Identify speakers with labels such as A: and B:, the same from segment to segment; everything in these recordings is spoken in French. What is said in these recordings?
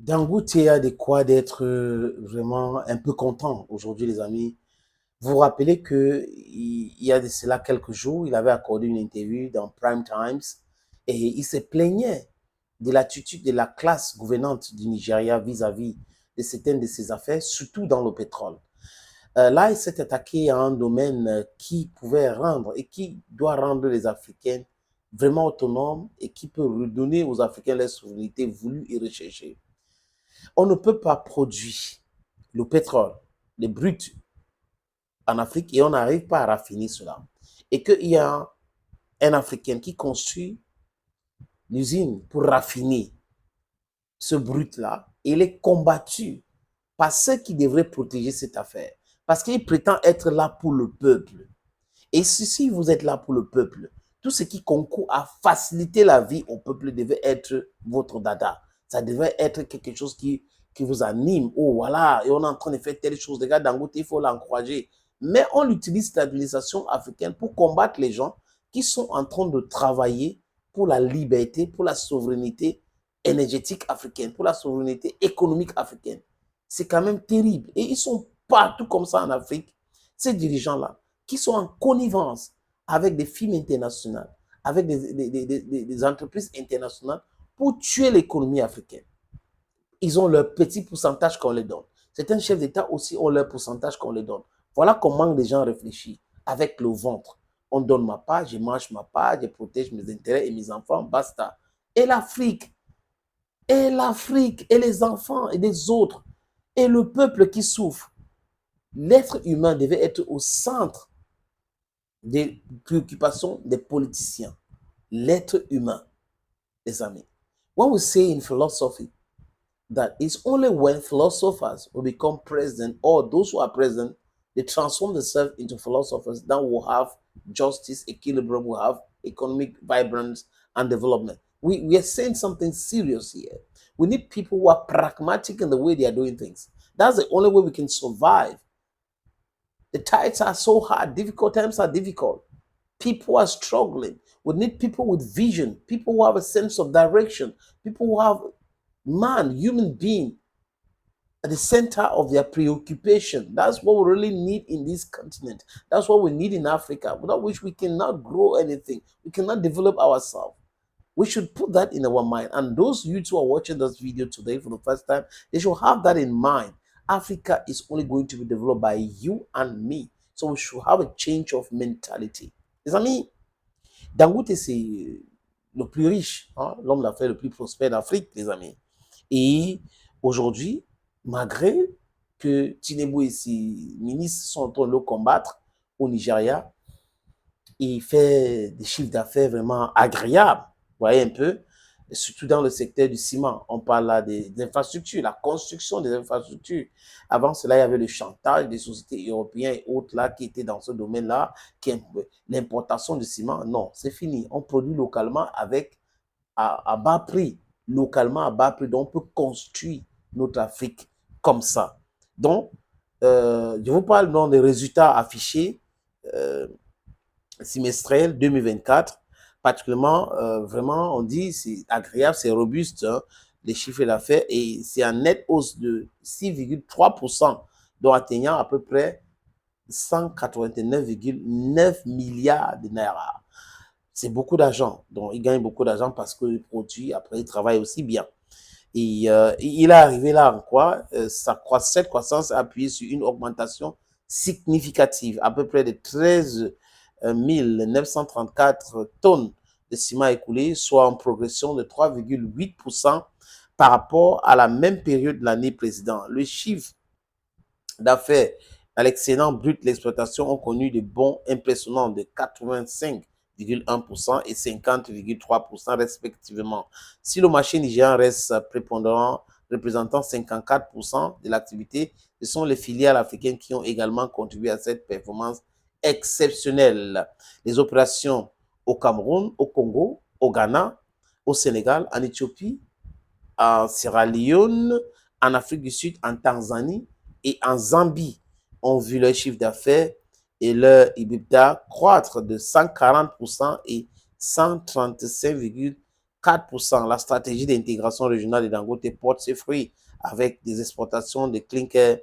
A: Dangote a de quoi d'être vraiment un peu content aujourd'hui, les amis. Vous vous rappelez que il y a de cela quelques jours, il avait accordé une interview dans Prime Times et il se plaignait de l'attitude de la classe gouvernante du Nigeria vis-à-vis de certaines de ses affaires, surtout dans le pétrole. Là, il s'est attaqué à un domaine qui pouvait rendre et qui doit rendre les Africains vraiment autonomes et qui peut redonner aux Africains leur souveraineté voulue et recherchée. On ne peut pas produire le pétrole, le brut en Afrique et on n'arrive pas à raffiner cela. Et qu'il y a un Africain qui construit l'usine pour raffiner ce brut-là, il est combattu par ceux qui devraient protéger cette affaire. Parce qu'il prétend être là pour le peuple. Et si vous êtes là pour le peuple, tout ce qui concourt à faciliter la vie au peuple devait être votre dada. Ça devait être quelque chose qui vous anime. Oh, voilà, et on est en train de faire telle chose. Les gars, Dangote, il faut l'encourager. Mais on utilise l'administration africaine pour combattre les gens qui sont en train de travailler pour la liberté, pour la souveraineté énergétique africaine, pour la souveraineté économique africaine. C'est quand même terrible. Et ils sont partout comme ça en Afrique, ces dirigeants-là qui sont en connivence avec des firmes internationales, avec des entreprises internationales pour tuer l'économie africaine. Ils ont leur petit pourcentage qu'on les donne. Certains chefs d'État aussi ont leur pourcentage qu'on les donne. Voilà comment les gens réfléchissent avec le ventre. On donne ma part, je mange ma part, je protège mes intérêts et mes enfants, basta. Et l'Afrique, et les enfants et les autres, et le peuple qui souffre. L'être humain devait être au centre des préoccupations des politiciens. L'être humain, les amis. When we say in philosophy that it's only when philosophers will become president or those who are president, they transform themselves into philosophers, then we'll have justice, equilibrium, we'll have economic vibrance and development. We are saying something serious here. We need people who are pragmatic in the way they are doing things. That's the only way we can survive. The tides are so hard, difficult times are difficult. People are struggling. We need people with vision, people who have a sense of direction, people who have human being at the center of their preoccupation. That's what we really need in this continent. That's what we need in Africa, without which we cannot grow anything. We cannot develop ourselves. We should put that in our mind. And those youths who are watching this video today for the first time, they should have that in mind. Africa is only going to be developed by you and me. So we should have a change of mentality. Les amis, Dangote, c'est le plus riche, hein, l'homme d'affaires le plus prospère d'Afrique, les amis. Et aujourd'hui, malgré que Tinubu et ses ministres sont en train de le combattre au Nigeria, il fait des chiffres d'affaires vraiment agréables. Vous voyez un peu, surtout dans le secteur du ciment. On parle là des infrastructures, la construction des infrastructures. Avant cela, il y avait le chantage des sociétés européennes et autres là qui étaient dans ce domaine-là, l'importation du ciment. Non, c'est fini. On produit localement avec à bas prix, localement à bas prix. Donc, on peut construire notre Afrique comme ça. Donc, je vous parle donc des résultats affichés semestriels 2024. Particulièrement, vraiment, on dit c'est agréable, c'est robuste, hein, les chiffres d'affaires, et c'est en nette hausse de 6,3%, donc atteignant à peu près 189,9 milliards de naira. C'est beaucoup d'argent. Donc, il gagne beaucoup d'argent parce qu'il produit, après, il travaille aussi bien. Et il est arrivé là en quoi cette croissance a appuyé sur une augmentation significative, à peu près de 13 934 tonnes de ciment écoulé, soit en progression de 3,8% par rapport à la même période de l'année précédente. Le chiffre d'affaires à l'excédent brut de l'exploitation ont connu des bons impressionnants de 85,1% et 50,3% respectivement. Si le marché nigérian reste prépondérant, représentant 54% de l'activité, ce sont les filiales africaines qui ont également contribué à cette performance exceptionnelle. Les opérations au Cameroun, au Congo, au Ghana, au Sénégal, en Éthiopie, en Sierra Leone, en Afrique du Sud, en Tanzanie et en Zambie ont vu leur chiffre d'affaires et leur EBITDA croître de 140% et 135,3% 4%. La stratégie d'intégration régionale de Dangote porte ses fruits avec des exportations de clinker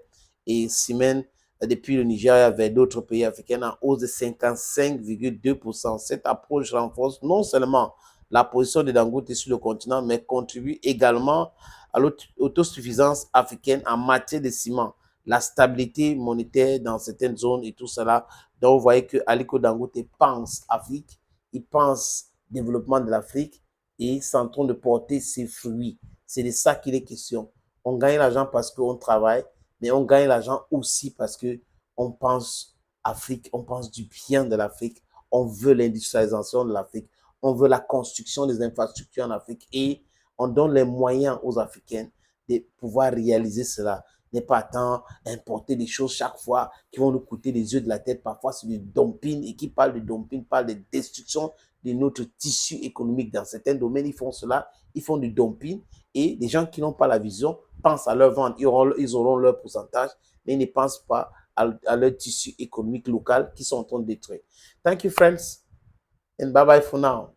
A: et ciment depuis le Nigeria vers d'autres pays africains en hausse de 55,2%. Cette approche renforce non seulement la position de Dangote sur le continent, mais contribue également à l'autosuffisance africaine en matière de ciment, la stabilité monétaire dans certaines zones et tout cela. Donc, vous voyez que Aliko Dangote pense Afrique, il pense développement de l'Afrique et ils sont en train de porter ses fruits. C'est de ça qu'il est question. On gagne l'argent parce qu'on travaille, mais on gagne l'argent aussi parce qu'on pense Afrique, on pense du bien de l'Afrique, on veut l'industrialisation de l'Afrique, on veut la construction des infrastructures en Afrique et on donne les moyens aux Africains de pouvoir réaliser cela. N'est pas tant importer des choses chaque fois qui vont nous coûter les yeux de la tête. Parfois, c'est du dumping et qui parle de dumping parle de destruction de notre tissu économique. Dans certains domaines, ils font cela, ils font du dumping et les gens qui n'ont pas la vision pensent à leur vente. Ils auront leur pourcentage, mais ils ne pensent pas à leur tissu économique local qui sont en train de détruire. Thank you, friends, and bye-bye for now.